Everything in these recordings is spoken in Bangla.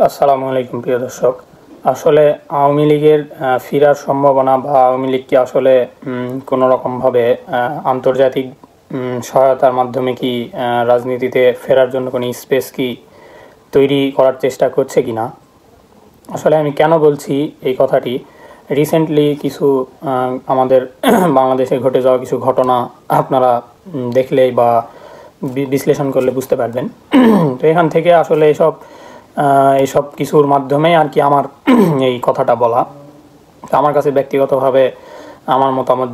আসসালামু আলাইকুম প্রিয় দর্শক। আসলে আওয়ামী লীগের ফেরার সম্ভাবনা বা আওয়ামী লীগ কি আসলে কোনো রকমভাবে আন্তর্জাতিক সহায়তার মাধ্যমে কি রাজনীতিতে ফেরার জন্য কোনো স্পেস কি তৈরি করার চেষ্টা করছে কি না। আসলে আমি কেন বলছি এই কথাটি, রিসেন্টলি কিছু আমাদের বাংলাদেশে ঘটে যাওয়া কিছু ঘটনা আপনারা দেখলেই বা বিশ্লেষণ করলে বুঝতে পারবেন। তো এখান থেকে আসলে এইসব কিছুর মাধ্যমে আর কি আমার এই কথাটা বলা। তো আমার কাছে ব্যক্তিগতভাবে আমার মতামত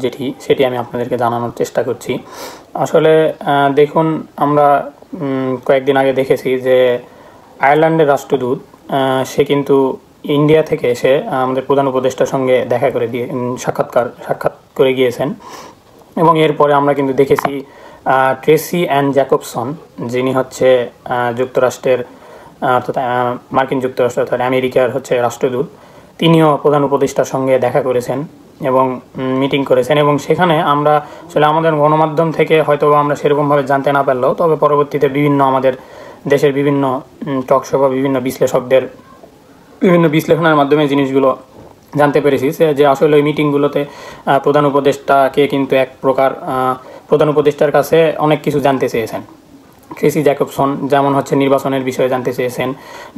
সেটি আমি আপনাদেরকে জানানোর চেষ্টা করছি। আসলে দেখুন, আমরা কয়েকদিন আগে দেখেছি যে আয়ারল্যান্ডের রাষ্ট্রদূত সে কিন্তু ইন্ডিয়া থেকে এসে আমাদের প্রধান উপদেষ্টার সঙ্গে দেখা করে সাক্ষাৎ করে গিয়েছেন। এবং এরপরে আমরা কিন্তু দেখেছি ট্রেসি অ্যান জ্যাকবসন, যিনি হচ্ছে যুক্তরাষ্ট্রের অর্থাৎ মার্কিন যুক্তরাষ্ট্র অর্থাৎ আমেরিকার রাষ্ট্রদূত, তিনিও প্রধান উপদেষ্টার সঙ্গে দেখা করেছেন এবং মিটিং করেছেন। এবং সেখানে আমরা আসলে আমাদের গণমাধ্যম থেকে হয়তো আমরা সেরকমভাবে জানতে না পারলেও, তবে পরবর্তীতে বিভিন্ন আমাদের দেশের বিভিন্ন টকশো বা বিভিন্ন বিশ্লেষকদের বিভিন্ন বিশ্লেষণের মাধ্যমে জিনিসগুলো জানতে পেরেছি যে আসলে ওই মিটিংগুলোতে প্রধান উপদেষ্টাকে কিন্তু এক প্রকার প্রধান উপদেষ্টার কাছে অনেক কিছু জানতে চেয়েছেন। ট্রেসি জ্যাকবসন যেমন নির্বাচনের বিষয়ে জানতে চেয়েছেন,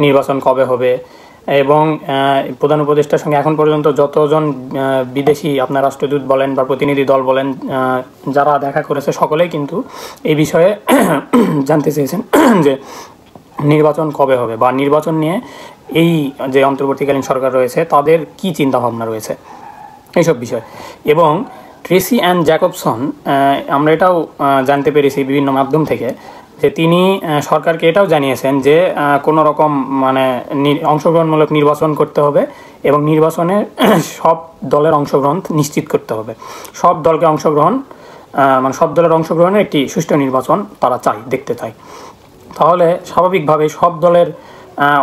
নির্বাচন কবে হবে, এবং প্রধান উপদেষ্টার সঙ্গে এখন পর্যন্ত যতজন বিদেশি আপনার রাষ্ট্রদূত বলেন বা প্রতিনিধি দল বলেন যারা দেখা করেছে, সকলেই কিন্তু এই বিষয়ে জানতে চেয়েছেন যে নির্বাচন কবে হবে বা নির্বাচন নিয়ে এই যে অন্তর্বর্তীকালীন সরকার রয়েছে তাদের কি চিন্তাভাবনা রয়েছে এইসব বিষয়। এবং ট্রেসি অ্যান জ্যাকবসন, আমরা এটাও জানতে পেরেছি বিভিন্ন মাধ্যম থেকে যে তিনি সরকারকে এটাও জানিয়েছেন যে কোনো রকম অংশগ্রহণমূলক নির্বাচন করতে হবে এবং নির্বাচনে সব দলের অংশগ্রহণ নিশ্চিত করতে হবে। সব দলকে অংশগ্রহণ সব দলের অংশগ্রহণের একটি সুষ্ঠু নির্বাচন তারা দেখতে চায়। তাহলে স্বাভাবিকভাবে সব দলের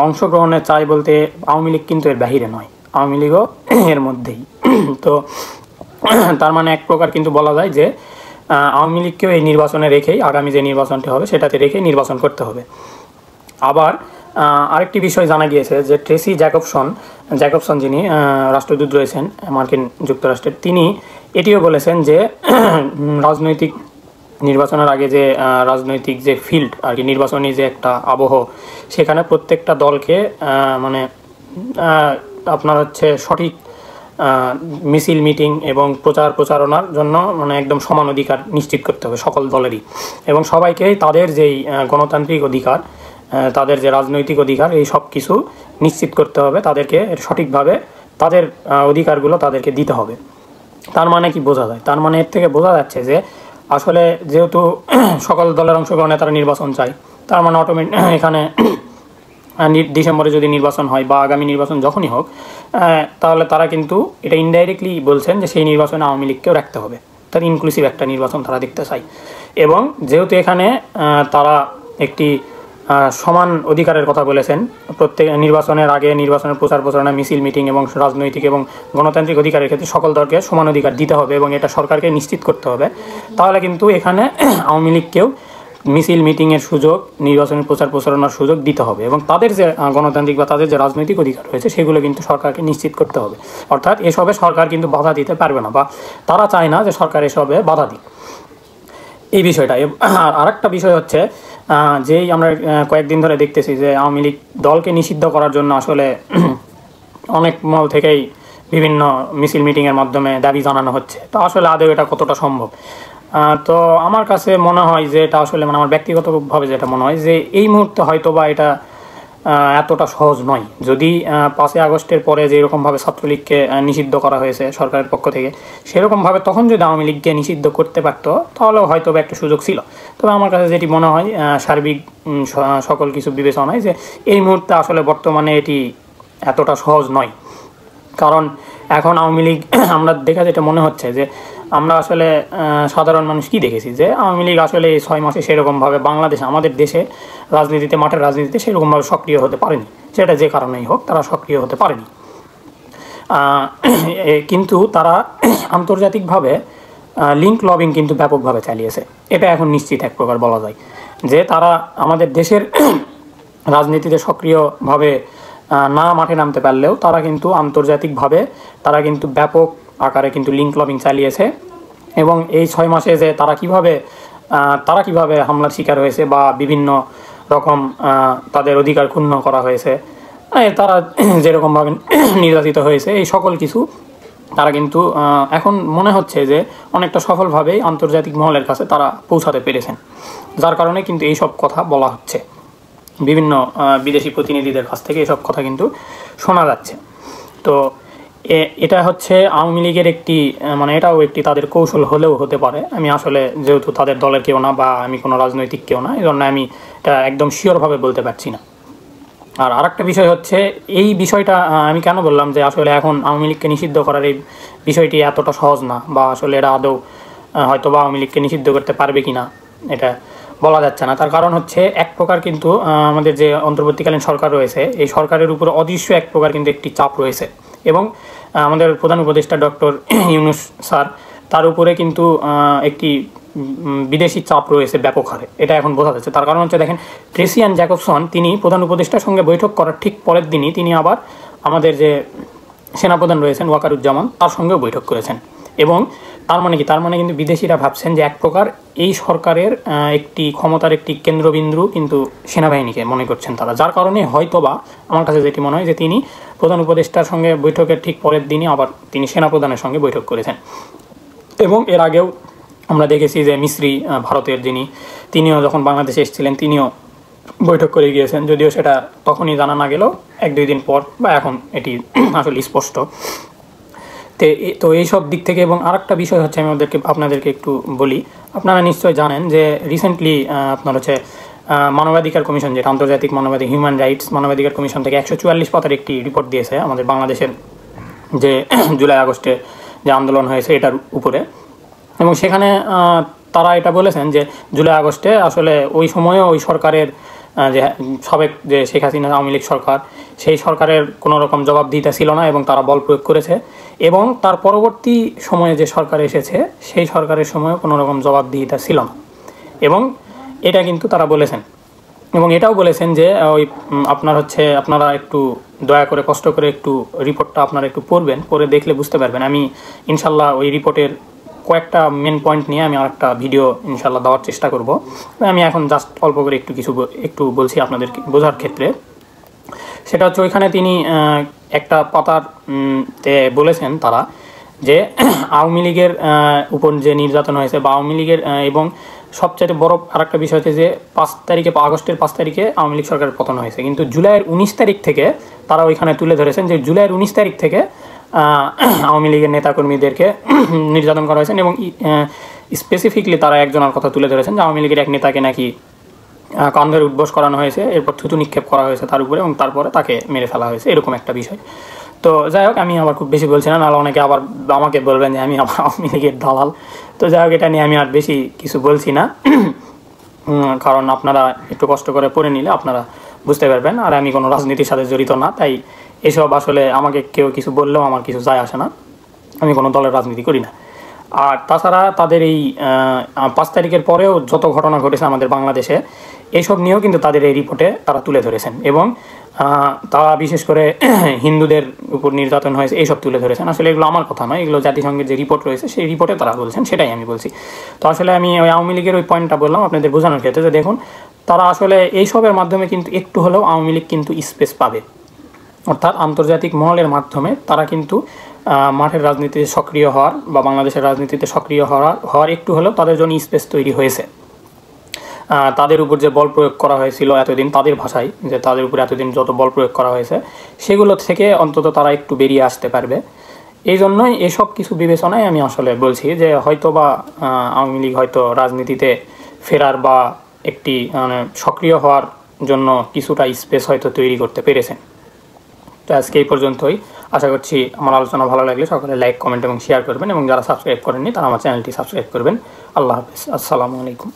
অংশগ্রহণে চাই বলতে আওয়ামী লীগ কিন্তু এর বাহিরে নয়, আওয়ামী লীগও এর মধ্যেই। তো তার এক প্রকার কিন্তু বলা যায় যে আওয়ামী লীগকেও এই নির্বাচনে রেখেই আগামী যে নির্বাচনটি হবে সেটাতে রেখেই নির্বাচন করতে হবে। আবার আরেকটি বিষয় জানা গিয়েছে যে ট্রেসি জ্যাকবসন যিনি রাষ্ট্রদূত রয়েছেন মার্কিন যুক্তরাষ্ট্রের, তিনি এটিও বলেছেন যে রাজনৈতিক নির্বাচনের আগে যে রাজনৈতিক যে ফিল্ড আর কি, নির্বাচনী যে একটা আবহ, সেখানে প্রত্যেকটা দলকে আপনার সঠিক মিছিল মিটিং এবং প্রচারণার জন্য একদম সমান অধিকার নিশ্চিত করতে হবে সকল দলেরই, এবং সবাইকেই তাদের যেই গণতান্ত্রিক অধিকার, তাদের যে রাজনৈতিক অধিকার, এই সব কিছু নিশ্চিত করতে হবে, তাদেরকে সঠিকভাবে তাদের অধিকারগুলো তাদেরকে দিতে হবে। তার কি বোঝা যায়? তার এর থেকে বোঝা যাচ্ছে যে আসলে যেহেতু সকল দলের অংশগ্রহণে তারা নির্বাচন চায়, তার অটোমেটিক এখানে ডিসেম্বরে যদি নির্বাচন হয় বা আগামী নির্বাচন যখনই হোক, তাহলে তারা কিন্তু এটা ইনডাইরেক্টলি বলছেন যে সেই নির্বাচনে আওয়ামী লীগকেও রাখতে হবে, তার ইনক্লুসিভ একটা নির্বাচন তারা দেখতে চায়। এবং যেহেতু এখানে তারা একটি সমান অধিকারের কথা বলেছেন, প্রত্যেক নির্বাচনের আগে নির্বাচনের প্রচারণা, মিছিল মিটিং এবং রাজনৈতিক এবং গণতান্ত্রিক অধিকারের ক্ষেত্রে সকল দলকে সমান অধিকার দিতে হবে এবং এটা সরকারকে নিশ্চিত করতে হবে, তাহলে কিন্তু এখানে আওয়ামী লীগকেও মিছিল মিটিংয়ের সুযোগ, নির্বাচনের প্রচারণার সুযোগ দিতে হবে এবং তাদের যে গণতান্ত্রিক বা তাদের যে রাজনৈতিক অধিকার রয়েছে সেগুলো কিন্তু সরকারকে নিশ্চিত করতে হবে। অর্থাৎ এসবে সরকার কিন্তু বাধা দিতে পারবে না বা তারা চায় না যে সরকার এসবে বাধা দিক, এই বিষয়টা। আর একটা বিষয় যেই আমরা কয়েকদিন ধরে দেখতেছি যে আওয়ামী লীগ দলকে নিষিদ্ধ করার জন্য আসলে অনেক মহল থেকেই বিভিন্ন মিছিল মিটিংয়ের মাধ্যমে দাবি জানানো হচ্ছে। তো আসলে আদৌ এটা কতটা সম্ভব? তো আমার কাছে মনে হয় যে এটা আসলে আমার ব্যক্তিগতভাবে যেটা মনে হয় যে এই মুহূর্তে হয়তো বা এটা এতটা সহজ নয়। যদি 5ই আগস্টের পরে যেরকমভাবে ছাত্রলীগকে নিষিদ্ধ করা হয়েছে সরকারের পক্ষ থেকে, সেরকমভাবে তখন যদি আওয়ামী লীগকে নিষিদ্ধ করতে পারতো তাহলেও হয়তো বা একটা সুযোগ ছিল। তবে আমার কাছে যেটি মনে হয় সার্বিক সকল কিছু বিবেচনায় যে এই মুহূর্তে আসলে বর্তমানে এটি এতটা সহজ নয়। কারণ এখন আওয়ামী লীগ আমরা দেখা যেটা মনে হচ্ছে যে আমরা আসলে সাধারণ মানুষ কি দেখেছি যে আওয়ামী লীগ আসলে এই 6 মাসে সেরকমভাবে বাংলাদেশে আমাদের দেশে রাজনীতিতে, মাঠের রাজনীতিতে সেরকমভাবে সক্রিয় হতে পারেনি। সেটা যে কারণেই হোক তারা সক্রিয় হতে পারেনি। কিন্তু তারা আন্তর্জাতিকভাবে লিঙ্ক লবিং কিন্তু ব্যাপকভাবে চালিয়েছে, এটা এখন নিশ্চিত এক প্রকার বলা যায় যে তারা আমাদের দেশের রাজনীতিতে সক্রিয়ভাবে না মাঠে নামতে পারলেও তারা কিন্তু আন্তর্জাতিকভাবে তারা কিন্তু ব্যাপক আকারে কিন্তু লিঙ্ক লবিং চালিয়েছে। এবং এই 6 মাসে যে তারা কিভাবে হামলার শিকার হয়েছে বা বিভিন্ন রকম তাদের অধিকার ক্ষুণ্ণ করা হয়েছে, তারা যেরকমভাবে নির্যাতিত হয়েছে, এই সকল কিছু তারা কিন্তু এখন মনে হচ্ছে যে অনেকটা সফলভাবেই আন্তর্জাতিক মহলের কাছে তারা পৌঁছাতে পেরেছেন, যার কারণে কিন্তু এই সব কথা বলা হচ্ছে। বিভিন্ন বিদেশি প্রতিনিধিদের কাছ থেকে এসব কথা কিন্তু শোনা যাচ্ছে। তো এটা হচ্ছে আওয়ামী লীগের একটি এটাও একটি তাদের কৌশল হলেও হতে পারে। আমি আসলে যেহেতু তাদের দলের কেউ না বা আমি কোনো রাজনৈতিক কেউ না, এই জন্য আমি এটা একদম শিওরভাবে বলতে পারছি না। আর আরেকটা বিষয় হচ্ছে, এই বিষয়টা আমি কেন বললাম যে আসলে এখন আওয়ামী লীগকে নিষিদ্ধ করার এই বিষয়টি এতটা সহজ না, বা আসলে এরা আদৌ হয়তো বা আওয়ামী লীগকে নিষিদ্ধ করতে পারবে কি না এটা বলা যাচ্ছে না। তার কারণ হচ্ছে, এক প্রকার কিন্তু আমাদের যে অন্তর্বর্তীকালীন সরকার রয়েছে, এই সরকারের উপর অদৃশ্য এক প্রকার কিন্তু একটি চাপ রয়েছে। এবং আমাদের প্রধান উপদেষ্টা ডক্টর ইউনূস স্যার, তার উপরে কিন্তু একটি বিদেশি চাপ রয়েছে ব্যাপক হারে, এটা এখন বোঝা যাচ্ছে। তার কারণ হচ্ছে, দেখেন, ট্রেসি অ্যান্ড জ্যাকবসন তিনি প্রধান উপদেষ্টার সঙ্গে বৈঠক করার ঠিক পরের দিনই তিনি আবার আমাদের যে সেনাপ্রধান রয়েছেন ওয়াকারুজ্জামান, তার সঙ্গেও বৈঠক করেছেন। এবং তার মানে কিন্তু বিদেশিরা ভাবছেন যে এক প্রকার এই সরকারের একটি ক্ষমতার একটি কেন্দ্রবিন্দু কিন্তু সেনাবাহিনীকে মনে করছেন তারা, যার কারণে হয়তোবা আমার কাছে যেটি মনে হয় যে তিনি প্রধান উপদেষ্টার সঙ্গে বৈঠকের ঠিক পরের দিনই আবার তিনি সেনাপ্রধানের সঙ্গে বৈঠক করেছেন। এবং এর আগেও আমরা দেখেছি যে মিস্রি, ভারতের তিনিও যখন বাংলাদেশে এসেছিলেন তিনিও বৈঠক করে গিয়েছেন, যদিও সেটা তখনই জানা না গেলেও 1-2 দিন পর বা এখন এটি আসলে স্পষ্ট। তো এইসব দিক থেকে। এবং আরেকটা বিষয় হচ্ছে, আমি আপনাদেরকে একটু বলি, আপনারা নিশ্চয় জানেন যে রিসেন্টলি আপনার হচ্ছে মানবাধিকার কমিশন, যেটা আন্তর্জাতিক হিউম্যান রাইটস মানবাধিকার কমিশন থেকে 144 পাতার একটি রিপোর্ট দিয়েছে আমাদের বাংলাদেশের যে জুলাই আগস্টে যে আন্দোলন হয়েছে এটার উপরে। এবং সেখানে তারা এটা বলেছেন যে জুলাই আগস্টে আসলে ওই সময়েও ওই সরকারের যে সাবেক যে শেখ হাসিনা আওয়ামী লীগ সরকার, সেই সরকারের কোনো রকম জবাবদিহিতা ছিল না এবং তারা বল প্রয়োগ করেছে। এবং তার পরবর্তী সময়ে যে সরকার এসেছে সেই সরকারের সময়ও কোনো রকম জবাবদিহিতা ছিল না, এবং এটা কিন্তু তারা বলেছেন। এবং এটাও বলেছেন যে ওই আপনারা একটু দয়া করে কষ্ট করে একটু রিপোর্টটা আপনারা একটু পড়বেন, পড়ে দেখলে বুঝতে পারবেন। আমি ইনশাল্লাহ ওই রিপোর্টের কয়েকটা মেন পয়েন্ট নিয়ে আমি আরেকটা ভিডিও ইনশাল্লাহ দেওয়ার চেষ্টা করব। আমি এখন জাস্ট অল্প করে একটু বলছি আপনাদেরকে বোঝার ক্ষেত্রে। সেটা হচ্ছে, ওইখানে তিনি একটা পাতার বলেছেন তারা যে আওয়ামী লীগের উপর যে নির্যাতন হয়েছে বা আওয়ামী লীগের, এবং সবচেয়ে বড় আরেকটা বিষয় হচ্ছে যে আগস্টের 5 তারিখে আওয়ামী লীগ সরকারের পতন হয়েছে, কিন্তু জুলাইয়ের 19 তারিখ থেকে তারা ওইখানে তুলে ধরেছেন যে জুলাইয়ের 19 তারিখ থেকে আওয়ামী লীগের নেতাকর্মীদেরকে নির্যাতন করা হয়েছে। এবং স্পেসিফিকলি তারা একজনের কথা তুলে ধরেছেন যে আওয়ামী লীগের এক নেতাকে নাকি কান ধরে উঠবোস করানো হয়েছে, এরপর থুতু নিক্ষেপ করা হয়েছে তার উপরে, এবং তারপরে তাকে মেরে ফেলা হয়েছে, এরকম একটা বিষয়। তো যাই হোক, আমি আবার খুব বেশি বলছি না, নাহলে অনেকে আবার আমাকে বলবেন যে আমি আবার আওয়ামী লীগের দালাল। তো যাই হোক, এটা নিয়ে আমি আর বেশি কিছু বলছি না, কারণ আপনারা একটু কষ্ট করে পড়ে নিলে আপনারা বুঝতে পারবেন। আর আমি কোনো রাজনীতির সাথে জড়িত না, তাই এসব আসলে আমাকে কেউ কিছু বললেও আমার কিছু যায় আসে না, আমি কোনো দলের রাজনীতি করি না। আর তাছাড়া তাদের এই 5 তারিখের পরেও যত ঘটনা ঘটেছে আমাদের বাংলাদেশে, এইসব নিয়েও কিন্তু তাদের এই রিপোর্টে তারা তুলে ধরেছেন। এবং তারা বিশেষ করে হিন্দুদের উপর নির্যাতন হয়েছে এইসব তুলে ধরেছেন। আসলে এগুলো আমার কথা নয়, এগুলো জাতিসংঘের যে রিপোর্ট রয়েছে সেই রিপোর্টে তারা বলছেন, সেটাই আমি বলছি। তো আসলে আমি ওই আওয়ামী লীগের ওই পয়েন্টটা বললাম আপনাদের বোঝানোর ক্ষেত্রে, যে দেখুন তারা আসলে এইসবের মাধ্যমে কিন্তু একটু হলেও আওয়ামী লীগ কিন্তু স্পেস পাবে, অর্থাৎ আন্তর্জাতিক মহলের মাধ্যমে তারা কিন্তু মাঠের রাজনীতিতে সক্রিয় হওয়ার বা বাংলাদেশের রাজনীতিতে সক্রিয় হওয়ার একটু হলেও তাদের জন্য স্পেস তৈরি হয়েছে। তাদের উপর যে বল প্রয়োগ করা হয়েছিল এতদিন, তাদের ভাষায় যে তাদের উপর এতদিন যত বল প্রয়োগ করা হয়েছে, সেগুলো থেকে অন্তত তারা একটু বেরিয়ে আসতে পারবে। এই জন্যই এসব কিছু বিবেচনায় আমি আসলে বলছি যে হয়তো বা আওয়ামী লীগ হয়তো রাজনীতিতে ফেরার বা একটি সক্রিয় হওয়ার জন্য কিছুটা স্পেস হয়তো তৈরি করতে পেরেছেন। তো আজকে এই পর্যন্তই। আশা করছি আমার আলোচনা ভালো লাগলে সকলে লাইক, কমেন্ট এবং শেয়ার করবেন, এবং যারা সাবস্ক্রাইব করেননি তারা আমার চ্যানেলটি সাবস্ক্রাইব করবেন। আল্লাহ হাফেজ, আসসালামু আলাইকুম।